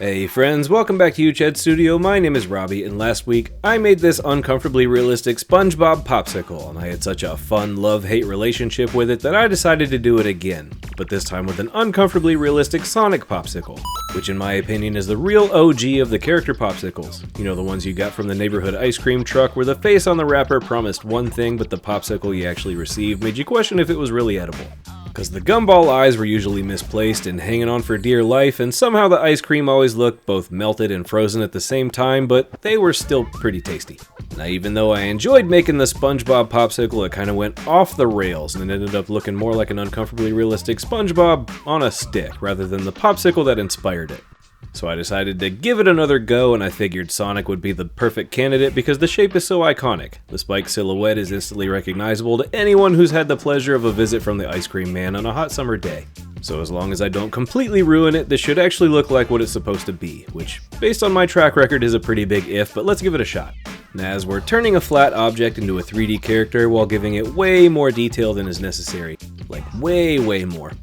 Hey friends, welcome back to Huge Head Studio. My name is Robbie, and last week I made this uncomfortably realistic SpongeBob Popsicle, and I had such a fun love-hate relationship with it that I decided to do it again, but this time with an uncomfortably realistic Sonic Popsicle, which in my opinion is the real OG of the character popsicles. You know, the ones you got from the neighborhood ice cream truck where the face on the wrapper promised one thing, but the popsicle you actually received made you question if it was really edible. Because the gumball eyes were usually misplaced and hanging on for dear life, and somehow the ice cream always looked both melted and frozen at the same time, but they were still pretty tasty. Now, even though I enjoyed making the SpongeBob popsicle, it kind of went off the rails and it ended up looking more like an uncomfortably realistic SpongeBob on a stick rather than the popsicle that inspired it. So I decided to give it another go, and I figured Sonic would be the perfect candidate because the shape is so iconic. The spiked silhouette is instantly recognizable to anyone who's had the pleasure of a visit from the ice cream man on a hot summer day. So as long as I don't completely ruin it, this should actually look like what it's supposed to be, which, based on my track record, is a pretty big if, but let's give it a shot. Now, as we're turning a flat object into a 3D character while giving it way more detail than is necessary. Like way more.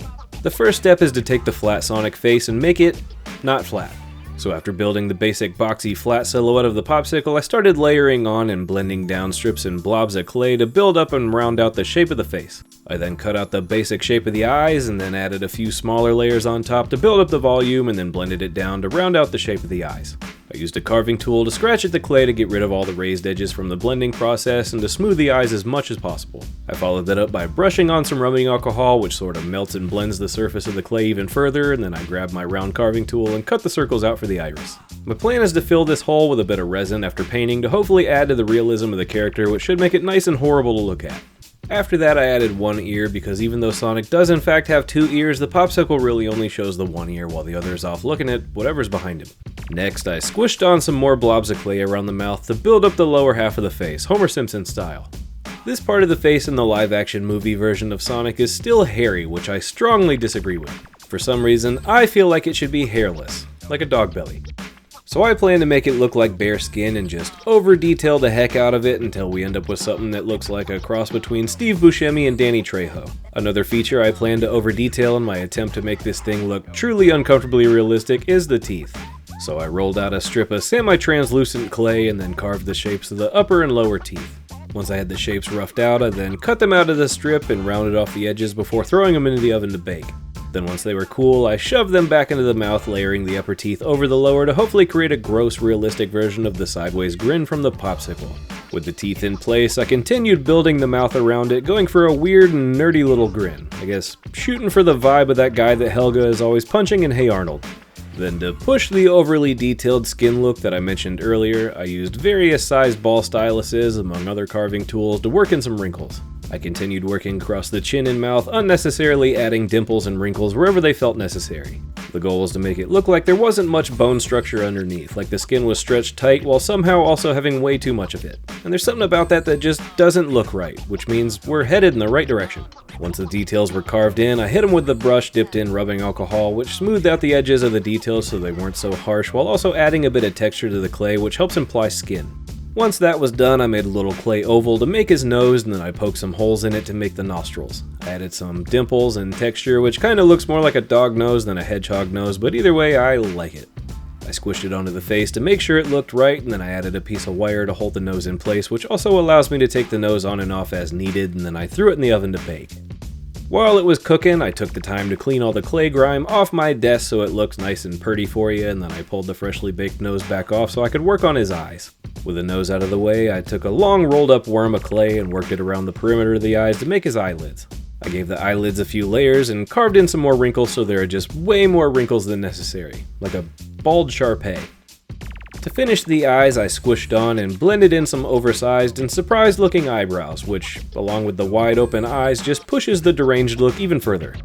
The first step is to take the flat Sonic face and make it not flat. So after building the basic boxy flat silhouette of the popsicle, I started layering on and blending down strips and blobs of clay to build up and round out the shape of the face. I then cut out the basic shape of the eyes and then added a few smaller layers on top to build up the volume and then blended it down to round out the shape of the eyes. I used a carving tool to scratch at the clay to get rid of all the raised edges from the blending process and to smooth the eyes as much as possible. I followed that up by brushing on some rubbing alcohol, which sort of melts and blends the surface of the clay even further, and then I grabbed my round carving tool and cut the circles out for the iris. My plan is to fill this hole with a bit of resin after painting to hopefully add to the realism of the character, which should make it nice and horrible to look at. After that, I added one ear because even though Sonic does in fact have two ears, the popsicle really only shows the one ear while the other is off looking at whatever's behind him. Next, I squished on some more blobs of clay around the mouth to build up the lower half of the face, Homer Simpson style. This part of the face in the live-action movie version of Sonic is still hairy, which I strongly disagree with. For some reason, I feel like it should be hairless, like a dog belly. So I plan to make it look like bare skin and just over-detail the heck out of it until we end up with something that looks like a cross between Steve Buscemi and Danny Trejo. Another feature I plan to over-detail in my attempt to make this thing look truly uncomfortably realistic is the teeth. So I rolled out a strip of semi-translucent clay and then carved the shapes of the upper and lower teeth. Once I had the shapes roughed out, I then cut them out of the strip and rounded off the edges before throwing them into the oven to bake. Then once they were cool, I shoved them back into the mouth, layering the upper teeth over the lower to hopefully create a gross, realistic version of the sideways grin from the popsicle. With the teeth in place, I continued building the mouth around it, going for a weird and nerdy little grin. I guess shooting for the vibe of that guy that Helga is always punching in Hey Arnold. Then to push the overly detailed skin look that I mentioned earlier, I used various sized ball styluses among other carving tools to work in some wrinkles. I continued working across the chin and mouth, unnecessarily adding dimples and wrinkles wherever they felt necessary. The goal was to make it look like there wasn't much bone structure underneath, like the skin was stretched tight while somehow also having way too much of it. And there's something about that just doesn't look right, which means we're headed in the right direction. Once the details were carved in, I hit them with the brush dipped in rubbing alcohol, which smoothed out the edges of the details so they weren't so harsh, while also adding a bit of texture to the clay, which helps imply skin. Once that was done, I made a little clay oval to make his nose, and then I poked some holes in it to make the nostrils. I added some dimples and texture, which kinda looks more like a dog nose than a hedgehog nose, but either way, I like it. I squished it onto the face to make sure it looked right, and then I added a piece of wire to hold the nose in place, which also allows me to take the nose on and off as needed, and then I threw it in the oven to bake. While it was cooking, I took the time to clean all the clay grime off my desk so it looks nice and pretty for you, and then I pulled the freshly baked nose back off so I could work on his eyes. With the nose out of the way, I took a long rolled up worm of clay and worked it around the perimeter of the eyes to make his eyelids. I gave the eyelids a few layers and carved in some more wrinkles so there are just way more wrinkles than necessary, like a bald Shar-Pei. To finish the eyes, I squished on and blended in some oversized and surprised looking eyebrows, which, along with the wide open eyes, just pushes the deranged look even further.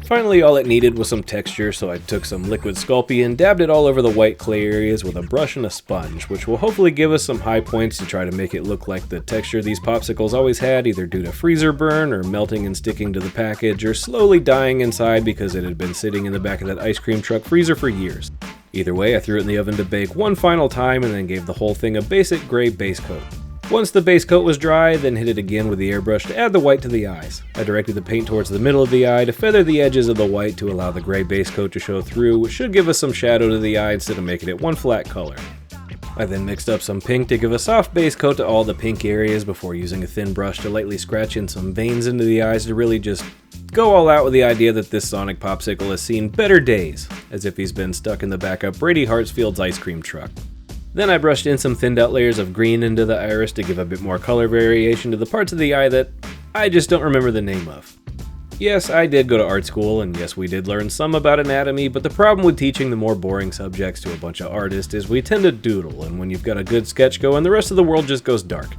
Finally, all it needed was some texture, so I took some liquid Sculpey and dabbed it all over the white clay areas with a brush and a sponge, which will hopefully give us some high points to try to make it look like the texture these popsicles always had, either due to freezer burn, or melting and sticking to the package, or slowly dying inside because it had been sitting in the back of that ice cream truck freezer for years. Either way, I threw it in the oven to bake one final time and then gave the whole thing a basic gray base coat. Once the base coat was dry, I then hit it again with the airbrush to add the white to the eyes. I directed the paint towards the middle of the eye to feather the edges of the white to allow the gray base coat to show through, which should give us some shadow to the eye instead of making it one flat color. I then mixed up some pink to give a soft base coat to all the pink areas before using a thin brush to lightly scratch in some veins into the eyes to really just go all out with the idea that this Sonic Popsicle has seen better days, as if he's been stuck in the back of Brady Hartsfield's ice cream truck. Then I brushed in some thinned out layers of green into the iris to give a bit more color variation to the parts of the eye that I just don't remember the name of. Yes, I did go to art school, and yes, we did learn some about anatomy, but the problem with teaching the more boring subjects to a bunch of artists is we tend to doodle, and when you've got a good sketch going, the rest of the world just goes dark.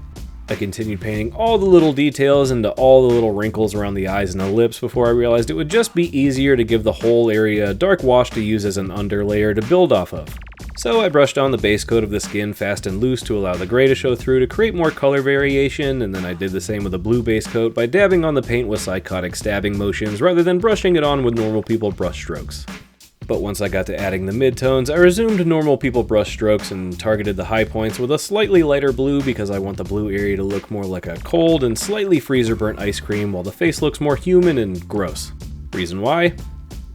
I continued painting all the little details into all the little wrinkles around the eyes and the lips before I realized it would just be easier to give the whole area a dark wash to use as an underlayer to build off of. So I brushed on the base coat of the skin fast and loose to allow the gray to show through to create more color variation, and then I did the same with the blue base coat by dabbing on the paint with psychotic stabbing motions rather than brushing it on with normal people brush strokes. But once I got to adding the midtones, I resumed normal people brush strokes and targeted the high points with a slightly lighter blue because I want the blue area to look more like a cold and slightly freezer burnt ice cream while the face looks more human and gross. Reason why?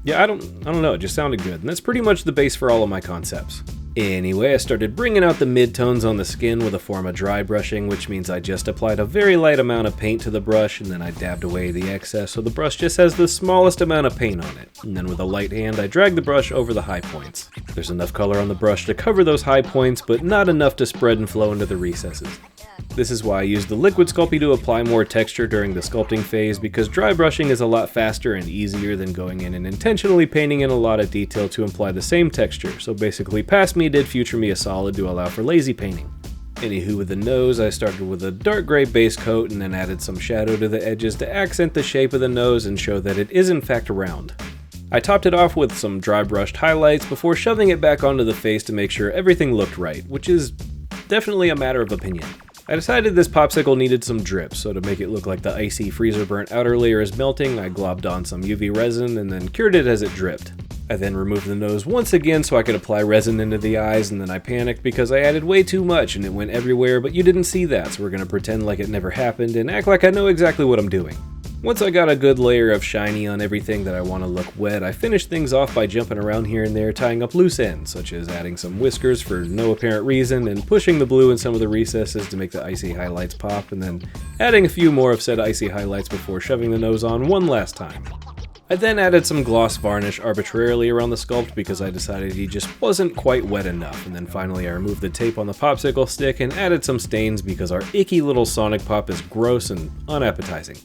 Yeah, I don't know, it just sounded good, and that's pretty much the base for all of my concepts. Anyway, I started bringing out the midtones on the skin with a form of dry brushing, which means I just applied a very light amount of paint to the brush, and then I dabbed away the excess so the brush just has the smallest amount of paint on it. And then with a light hand, I dragged the brush over the high points. There's enough color on the brush to cover those high points, but not enough to spread and flow into the recesses. This is why I used the liquid Sculpey to apply more texture during the sculpting phase, because dry brushing is a lot faster and easier than going in and intentionally painting in a lot of detail to imply the same texture, so basically past me did future me a solid to allow for lazy painting. Anywho, with the nose, I started with a dark gray base coat and then added some shadow to the edges to accent the shape of the nose and show that it is in fact round. I topped it off with some dry brushed highlights before shoving it back onto the face to make sure everything looked right, which is definitely a matter of opinion. I decided this popsicle needed some drip, so to make it look like the icy freezer burnt outer layer is melting, I globbed on some UV resin and then cured it as it dripped. I then removed the nose once again so I could apply resin into the eyes, and then I panicked because I added way too much and it went everywhere, but you didn't see that, so we're gonna pretend like it never happened and act like I know exactly what I'm doing. Once I got a good layer of shiny on everything that I want to look wet, I finished things off by jumping around here and there tying up loose ends, such as adding some whiskers for no apparent reason and pushing the blue in some of the recesses to make the icy highlights pop, and then adding a few more of said icy highlights before shoving the nose on one last time. I then added some gloss varnish arbitrarily around the sculpt because I decided he just wasn't quite wet enough, and then finally I removed the tape on the popsicle stick and added some stains because our icky little Sonic Pop is gross and unappetizing.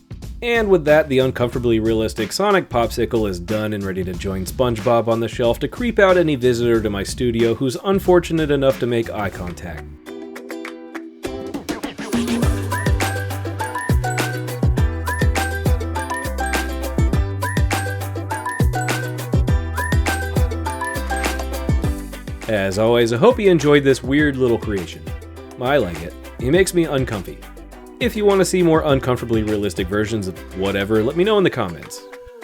And with that, the uncomfortably realistic Sonic Popsicle is done and ready to join SpongeBob on the shelf to creep out any visitor to my studio who's unfortunate enough to make eye contact. As always, I hope you enjoyed this weird little creation. I like it. It makes me uncomfy. If you want to see more uncomfortably realistic versions of whatever, let me know in the comments.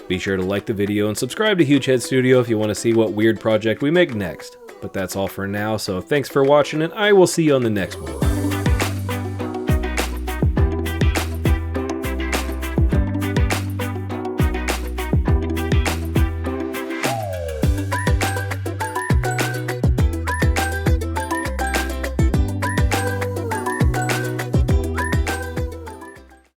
Be sure to like the video and subscribe to Huge Head Studio if you want to see what weird project we make next. But that's all for now, so thanks for watching and I will see you on the next one.